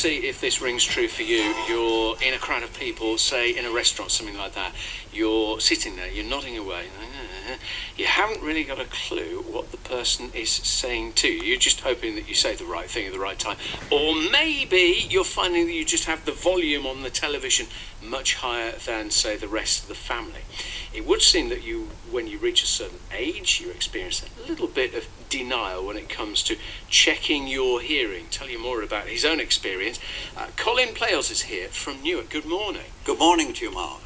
see if this rings true for you. You're in a crowd of people, say in a restaurant, something like that. You're sitting there, you're nodding away. You haven't really got a clue what the person is saying to you. You're just hoping that you say the right thing at the right time. Or maybe you're finding that you just have the volume on the television much higher than, say, the rest of the family. It would seem that when you reach a certain age, you experience a little bit of denial when it comes to checking your hearing. Tell you more about his own experience. Colin Plales is here from Newark. Good morning. Good morning to you, Mark.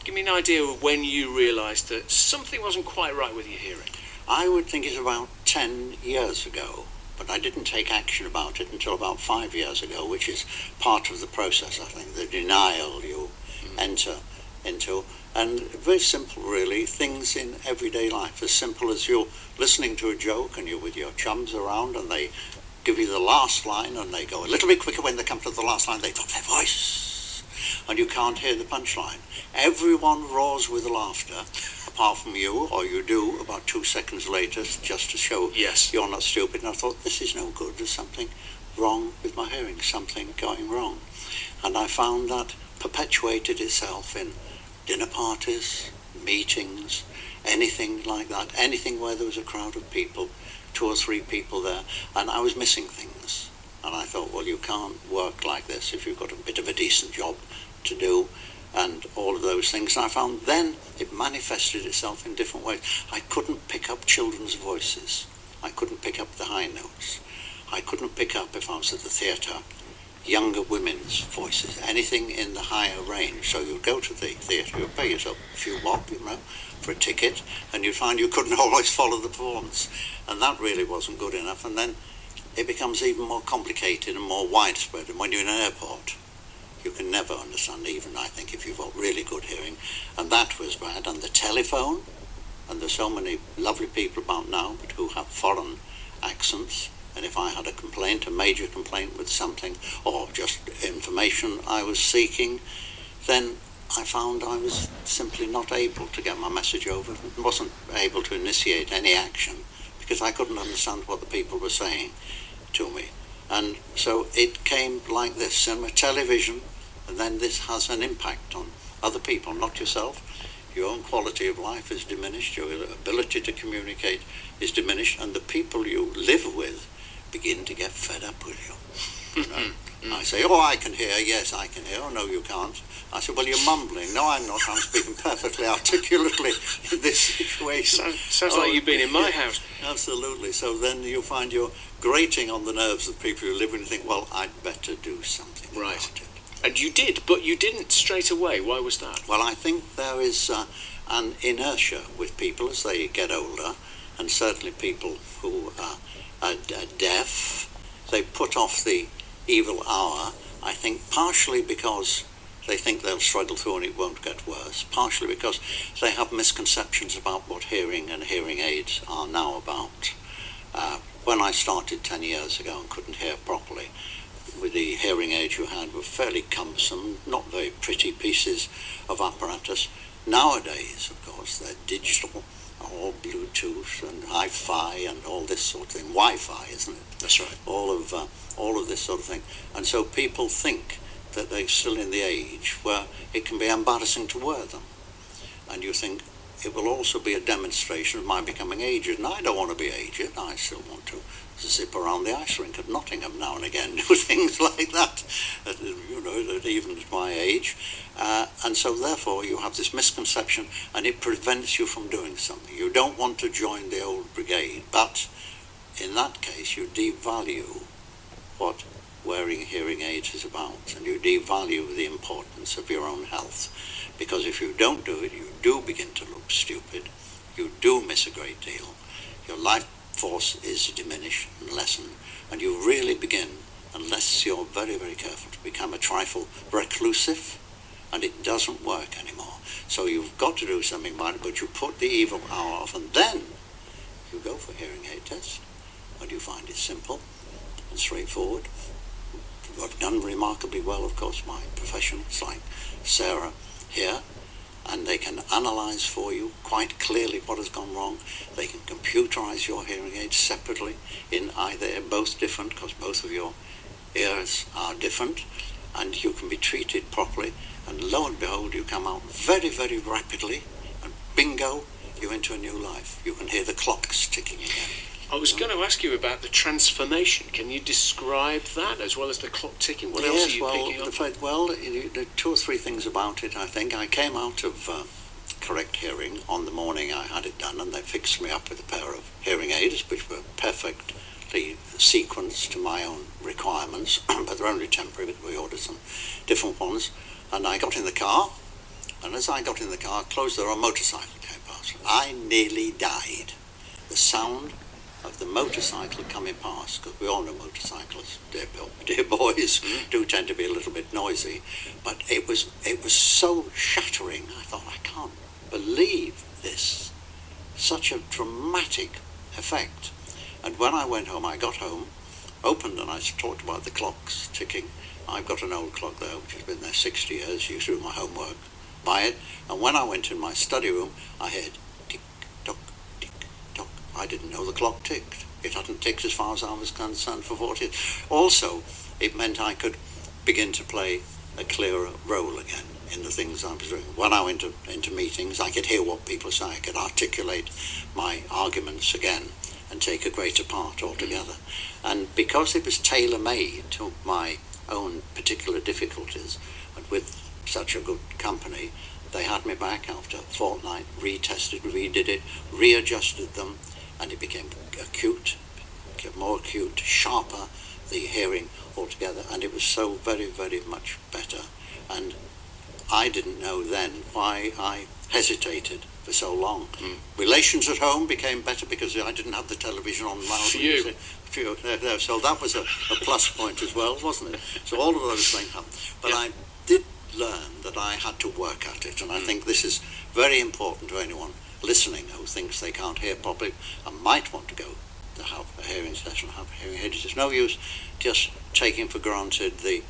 Give me an idea of when you realised that something wasn't quite right with your hearing. I would think it's about 10 years ago, but I didn't take action about it until about 5 years ago, which is part of the process, I think, the denial you enter into. And very simple, really, things in everyday life, as simple as you're listening to a joke and you're with your chums around and they give you the last line and they go a little bit quicker when they come to the last line, they drop their voice and you can't hear the punchline. Everyone roars with laughter, apart from you, or you do about 2 seconds later, just to show you're not stupid. And I thought, this is no good. There's something wrong with my hearing, something going wrong. And I found that perpetuated itself in dinner parties, meetings, anything like that, anything where there was a crowd of people, 2 or 3 people there, and I was missing things. And I thought, well, you can't work like this if you've got a bit of a decent job to do, and all of those things. And I found then it manifested itself in different ways. I couldn't pick up children's voices. I couldn't pick up the high notes. I couldn't pick up, if I was at the theatre, younger women's voices, anything in the higher range. So you'd go to the theatre, you'd pay yourself a few bob, for a ticket, and you'd find you couldn't always follow the performance. And that really wasn't good enough. And then it becomes even more complicated and more widespread. And when you're in an airport, you can never understand, even I think, if you've got really good hearing. And that was bad. And the telephone, and there's so many lovely people about now, but who have foreign accents. And if I had a complaint, a major complaint with something, or just information I was seeking, then I found I was simply not able to get my message over, wasn't able to initiate any action, because I couldn't understand what the people were saying to me. And so it came like this, cinema, television, and then this has an impact on other people, not yourself. Your own quality of life is diminished, your ability to communicate is diminished, and the people you live with begin to get fed up with you. I say, oh, I can hear. Yes, I can hear. Oh, no, you can't. I said, well, you're mumbling. No, I'm not. I'm speaking perfectly articulately in this situation. Sounds like you've been in my house. Absolutely. So then you find you're grating on the nerves of people you live with and think, well, I'd better do something about it. And you did, but you didn't straight away. Why was that? Well, I think there is an inertia with people as they get older, and certainly people who are deaf. They put off the evil hour, I think, partially because they think they'll struggle through and it won't get worse, partially because they have misconceptions about what hearing and hearing aids are now about. When I started 10 years ago and couldn't hear properly, with the hearing aids you had were fairly cumbersome, not very pretty pieces of apparatus. Nowadays, of course, they're digital, all Bluetooth and hi-fi and all this sort of thing. Wi-Fi, isn't it? That's right. All of this sort of thing. And so people think that they're still in the age where it can be embarrassing to wear them. And you think it will also be a demonstration of my becoming aged. And I don't want to be aged. I still want to zip around the ice rink at Nottingham now and again, do things like that, even at my age. And so therefore you have this misconception and it prevents you from doing something. You don't want to join the old brigade, but in that case you devalue what wearing hearing aids is about, and you devalue the importance of your own health. Because if you don't do it, you do begin to look stupid, you do miss a great deal, your life force is diminished and lessened, and you really begin, unless you're very, very careful, to become a trifle reclusive, and it doesn't work anymore. So you've got to do something about it, but you put the evil hour off, and then you go for hearing aid test, and you find it simple and straightforward. I've done remarkably well, of course, my professionals like Sarah here, and they can analyze for you quite clearly what has gone wrong. They can computerize your hearing aids separately in either both different, because both of your ears are different, and you can be treated properly, and lo and behold, you come out very, very rapidly, and bingo, you're into a new life. You can hear the clocks ticking again. I was going to ask you about the transformation. Can you describe that as well as the clock ticking? What else are you picking up? There are 2 or 3 things about it, I think. I came out of correct hearing on the morning I had it done, and they fixed me up with a pair of hearing aids, which were perfectly sequenced to my own requirements, but they're only temporary, but we ordered some different ones. And I got in the car, and as I got in the car, closed the door, a motorcycle came past. I nearly died. The sound of the motorcycle coming past, because we all know motorcyclists, dear boys, do tend to be a little bit noisy, but it was so shattering. I thought, I can't believe this, such a dramatic effect. And when I went home, I got home, opened, and I talked about the clocks ticking. I've got an old clock there which has been there 60 years, used to do my homework by it, and when I went in my study room, I heard tick tock, tick tock. I didn't know the clock ticked. It hadn't ticked as far as I was concerned for 40 years. Also, it meant I could begin to play a clearer role again in the things I was doing. When I went into meetings, I could hear what people say. I could articulate my arguments again and take a greater part altogether. And because it was tailor-made to my own particular difficulties, and with such a good company, they had me back after a fortnight, retested, redid it, readjusted them, and it became acute, more acute, sharper, the hearing altogether, and it was so very, very much better. And I didn't know then why I hesitated for so long. Relations at home became better because I didn't have the television on loud. For you. So that was a plus point as well, wasn't it? So all of those things happened. But I did learn that I had to work at it, and I think this is very important to anyone listening who thinks they can't hear properly and might want to go to have a hearing session, have a hearing aid. It's no use just taking for granted the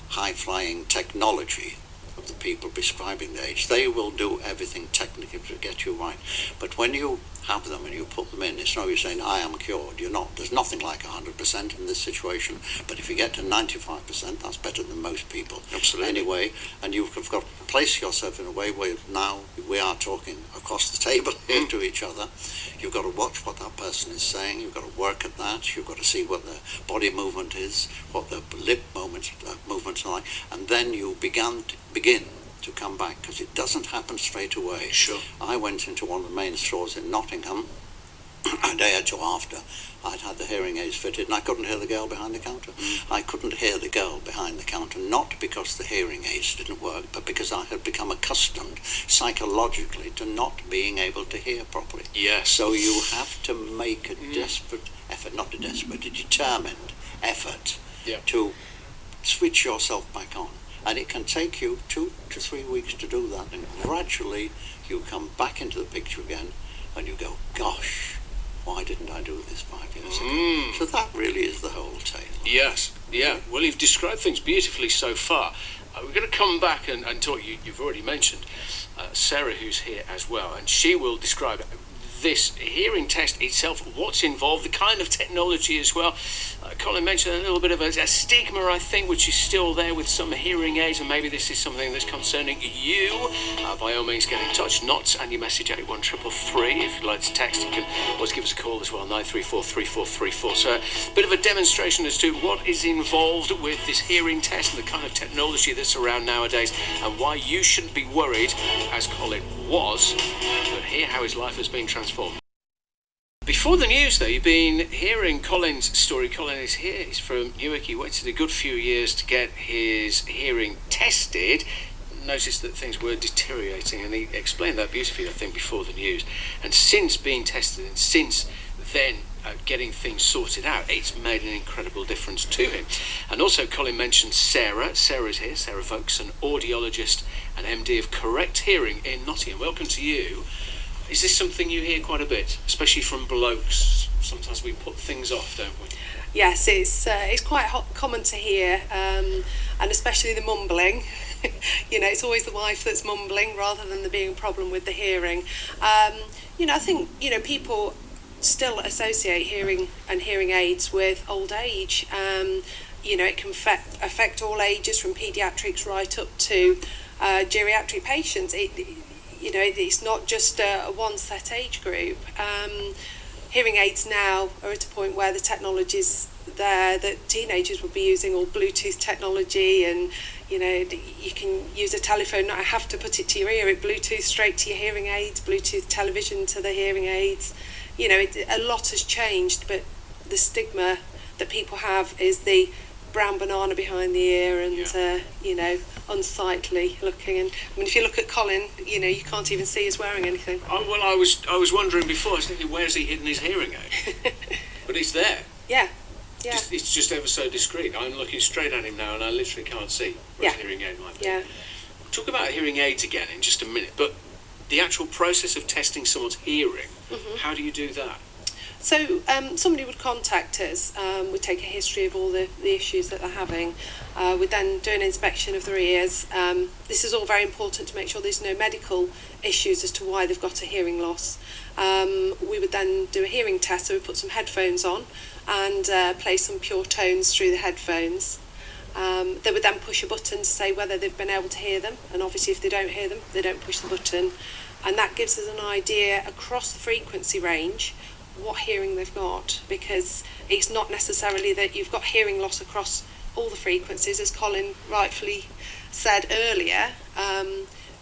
high-flying technology of the people prescribing the aids. They will do everything technically to get you right. But when you have them and you put them in, it's no use saying, I am cured. You're not. There's nothing like 100% in this situation. But if you get to 95%, that's better than most people. Absolutely. Anyway, and you've got to place yourself in a way where now we are talking across the table here to each other. You've got to watch what that person is saying. You've got to work at that. You've got to see what the body movement is, what the lip movements are like, and then you begin to come back, because it doesn't happen straight away. Sure. I went into one of the main stores in Nottingham a day or two after I'd had the hearing aids fitted, and I couldn't hear the girl behind the counter. I couldn't hear the girl behind the counter, not because the hearing aids didn't work, but because I had become accustomed psychologically to not being able to hear properly. Yes. So you have to make a desperate effort, not a desperate, a determined effort to switch yourself back on. And it can take you 2 to 3 weeks to do that, and gradually you come back into the picture again, and you go, gosh, why didn't I do this 5 years ago? So that really is the whole tale. Yes, yeah. Well, you've described things beautifully so far. We're going to come back and talk. You've already mentioned Sarah, who's here as well, and she will describe this hearing test itself, what's involved, the kind of technology as well. Colin mentioned a little bit of a stigma, I think, which is still there with some hearing aids, and maybe this is something that's concerning you. By all means, get in touch. Not and your message 81333. If you'd like to text, you can always give us a call as well, 9343434. So a bit of a demonstration as to what is involved with this hearing test and the kind of technology that's around nowadays, and why you shouldn't be worried, as Colin was, but hear how his life has been transformed. Before the news, though, you've been hearing Colin's story. Colin is here. He's from Newark. He waited a good few years to get his hearing tested. Noticed that things were deteriorating, and he explained that beautifully, I think, before the news. And since being tested, and since then getting things sorted out, it's made an incredible difference to him. And also, Colin mentioned Sarah. Sarah's here. Sarah Vokes, an audiologist and MD of Correct Hearing in Nottingham. Welcome to you. Is this something you hear quite a bit, especially from blokes? Sometimes we put things off, don't we? Yes, it's quite common to hear, and especially the mumbling. It's always the wife that's mumbling rather than there being a problem with the hearing. I think, people still associate hearing and hearing aids with old age. it can affect all ages, from paediatrics right up to geriatric patients. It's not just a one set age group. Hearing aids now are at a point where the technology's there that teenagers will be using, all Bluetooth technology, and you can use a telephone, not have to put it to your ear, it Bluetooth straight to your hearing aids, Bluetooth television to the hearing aids. A lot has changed, but the stigma that people have is the brown banana behind the ear and unsightly looking. And if you look at Colin, you can't even see he's wearing anything. I was wondering before. I was thinking, where's he hidden his hearing aid? But it's there. Yeah. It's just ever so discreet. I'm looking straight at him now, and I literally can't see where his hearing aid might be. Yeah. Talk about hearing aids again in just a minute, but the actual process of testing someone's hearing, how do you do that? So somebody would contact us, we'd take a history of all the issues that they're having, we'd then do an inspection of their ears. This is all very important to make sure there's no medical issues as to why they've got a hearing loss. We would then do a hearing test, so we put some headphones on and play some pure tones through the headphones. They would then push a button to say whether they've been able to hear them, and obviously if they don't hear them, they don't push the button. And that gives us an idea across the frequency range what hearing they've got, because it's not necessarily that you've got hearing loss across all the frequencies. As Colin rightfully said earlier,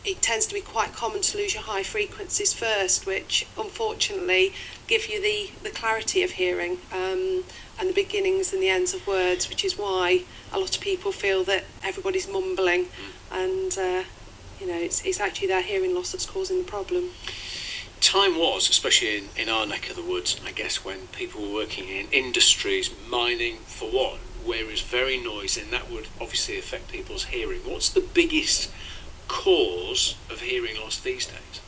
it tends to be quite common to lose your high frequencies first, which unfortunately give you the clarity of hearing and the beginnings and the ends of words, which is why a lot of people feel that everybody's mumbling, and it's actually their hearing loss that's causing the problem. Time was, especially in our neck of the woods, I guess, when people were working in industries, mining for one, where it's very noisy, and that would obviously affect people's hearing. What's the biggest cause of hearing loss these days?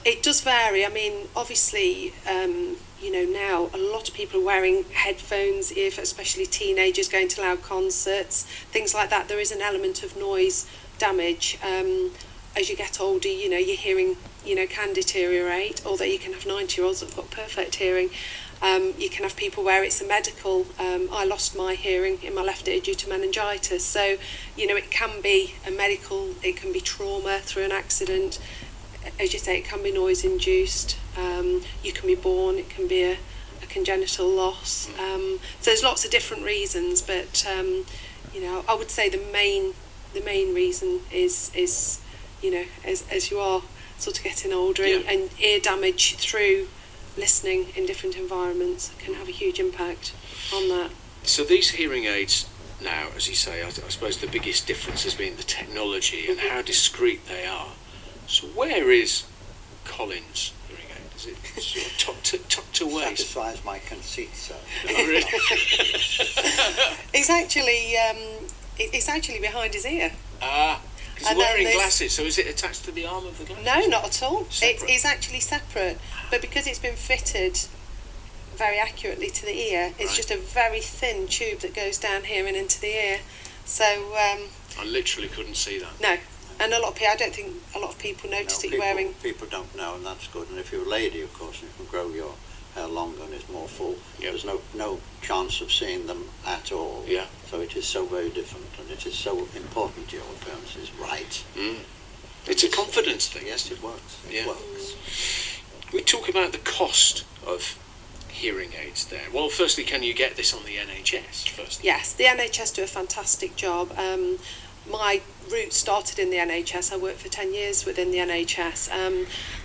It does vary. I mean, obviously, now a lot of people are wearing headphones, especially teenagers going to loud concerts, things like that. There is an element of noise damage. As you get older, your hearing, can deteriorate, although you can have 90-year-olds that've got perfect hearing. You can have people where it's a medical, I lost my hearing in my left ear due to meningitis. So, it can be a medical, it can be trauma through an accident. As you say, it can be noise induced. You can be born, it can be a congenital loss. So there's lots of different reasons, but I would say the main reason is as you are sort of getting older, and ear damage through listening in different environments can have a huge impact on that. So these hearing aids now, as you say, I suppose the biggest difference has been the technology and how discreet they are. So where is Colin's hearing aid? Is it sort of tucked away? Satisfies my conceit, sir. Oh, really? It's actually behind his ear. He's wearing glasses, so is it attached to the arm of the glasses? No, not at all. Separate? It's actually separate, but because it's been fitted very accurately to the ear, it's just a very thin tube that goes down here and into the ear. So I literally couldn't see that. No, and I don't think a lot of people notice that you're wearing. People don't know, and that's good. And if you're a lady, of course, you can grow your hair longer and it's more full. Yep. There's no chance of seeing them at all. Yeah. So it is so very different, and it is so important your appearance is right. It's a confidence thing. Yes, it works. Yeah. It works. We talk about the cost of hearing aids there. Well, firstly, can you get this on the NHS first? Yes, the NHS do a fantastic job. My route started in the NHS. I worked for 10 years within the NHS.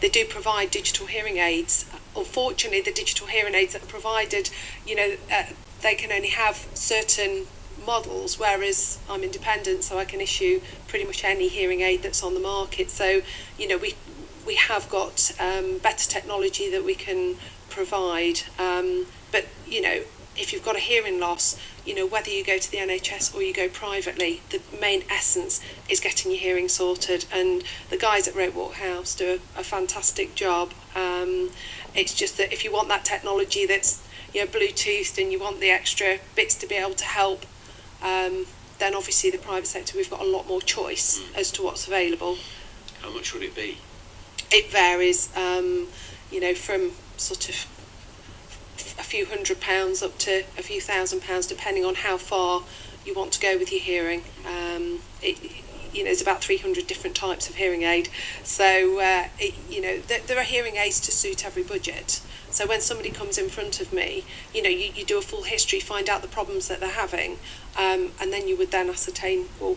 They do provide digital hearing aids. Unfortunately, the digital hearing aids that are provided, they can only have certain models, whereas I'm independent, so I can issue pretty much any hearing aid that's on the market. So, we have got better technology that we can provide. But, if you've got a hearing loss, whether you go to the NHS or you go privately, the main essence is getting your hearing sorted. And the guys at Roadwalk House do a fantastic job. It's just that if you want that technology that's Bluetoothed and you want the extra bits to be able to help, then obviously the private sector, we've got a lot more choice as to what's available. How much would it be? It varies, from sort of a few £100 up to a few £1,000, depending on how far you want to go with your hearing. There's about 300 different types of hearing aid, so there are hearing aids to suit every budget. So when somebody comes in front of me, you do a full history, find out the problems that they're having, and then you would then ascertain, well,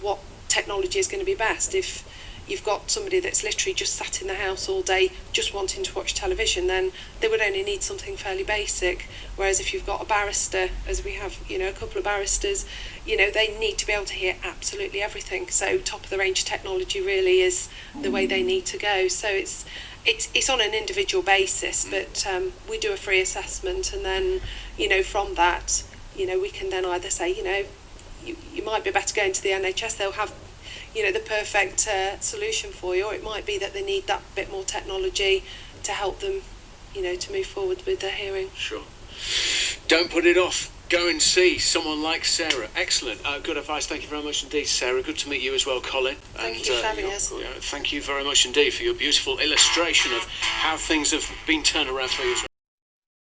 what technology is going to be best. If you've got somebody that's literally just sat in the house all day just wanting to watch television, then they would only need something fairly basic. Whereas if you've got a barrister, as we have, a couple of barristers, they need to be able to hear absolutely everything. So top of the range technology really is the way they need to go. So it's on an individual basis, but we do a free assessment, and then from that we can then either say you might be better going to the NHS. They'll have the perfect solution for you, or it might be that they need that bit more technology to help them to move forward with their hearing. Sure. Don't put it off. Go and see someone like Sarah. Excellent. Good advice. Thank you very much indeed, Sarah. Good to meet you as well, Colin. Thank you for having us. Thank you very much indeed for your beautiful illustration of how things have been turned around for you.